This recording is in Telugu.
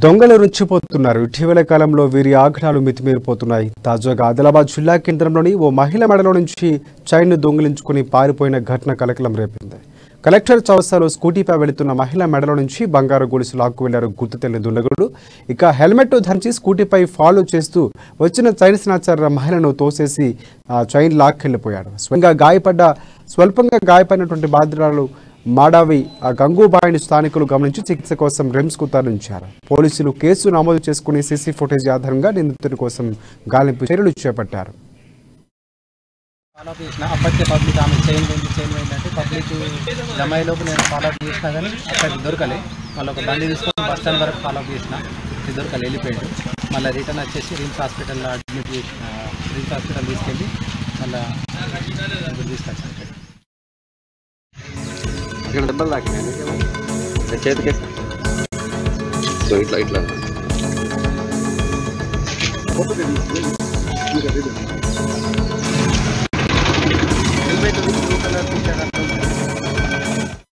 దొంగలు రుచిపోతున్నారు. ఇటీవల కాలంలో వీరి ఆఘాతాలు మితిమీరిపోతున్నాయి. తాజాగా ఆదిలాబాద్ జిల్లా కేంద్రంలోని ఓ మహిళ మెడలో నుంచి చైన్ను దొంగిలించుకుని పారిపోయిన ఘటన కలకలం రేపింది. కలెక్టర్ చౌసాలో స్కూటీపై వెళుతున్న మహిళ మెడలో నుంచి బంగారు గొలుసు లాక్కు వెళ్లారు గుర్తు తెలియని దుండగులు. ఇక హెల్మెట్ ధరించి స్కూటీపై ఫాలో చేస్తూ వచ్చిన చైన్ స్నాచర్ మహిళను తోసేసి చైన్ లాక్కెళ్లిపోయాడు. స్వల్పంగా గాయపడినటువంటి బాధితురాలు మాడావి గంగూబాయిని స్థానికులు గమనించి చికిత్స కోసం రిమ్స్కు తరలించారు. పోలీసులు కేసు నమోదు చేసుకుని సీసీ ఫుటేజ్ ఆధారంగా నిందితుడి కోసం గాలింపు చర్యలు చేపట్టారు. ఫాలో చేసిన అప్పటికే పబ్లిక్ ఆమె చైన్ పోయిందంటే పబ్లిక్ జమాయిలోపు నేను ఫాలో చేసినా కానీ అక్కడికి దొరకలే. మళ్ళీ ఒక బండి తీసుకొని బస్ స్టాండ్ వరకు ఫాలో చేసిన, దొరకలే, వెళ్ళిపోయాడు. మళ్ళీ రిటర్న్ వచ్చేసి రిమ్స్ హాస్పిటల్లో అడ్మిట్ చేసిన, రిమ్స్ హాస్పిటల్ తీసుకెళ్ళి మళ్ళీ తీసుకొచ్చాను. ఇక్కడ దెబ్బలు తాకినాయి చేతికి ఇట్లా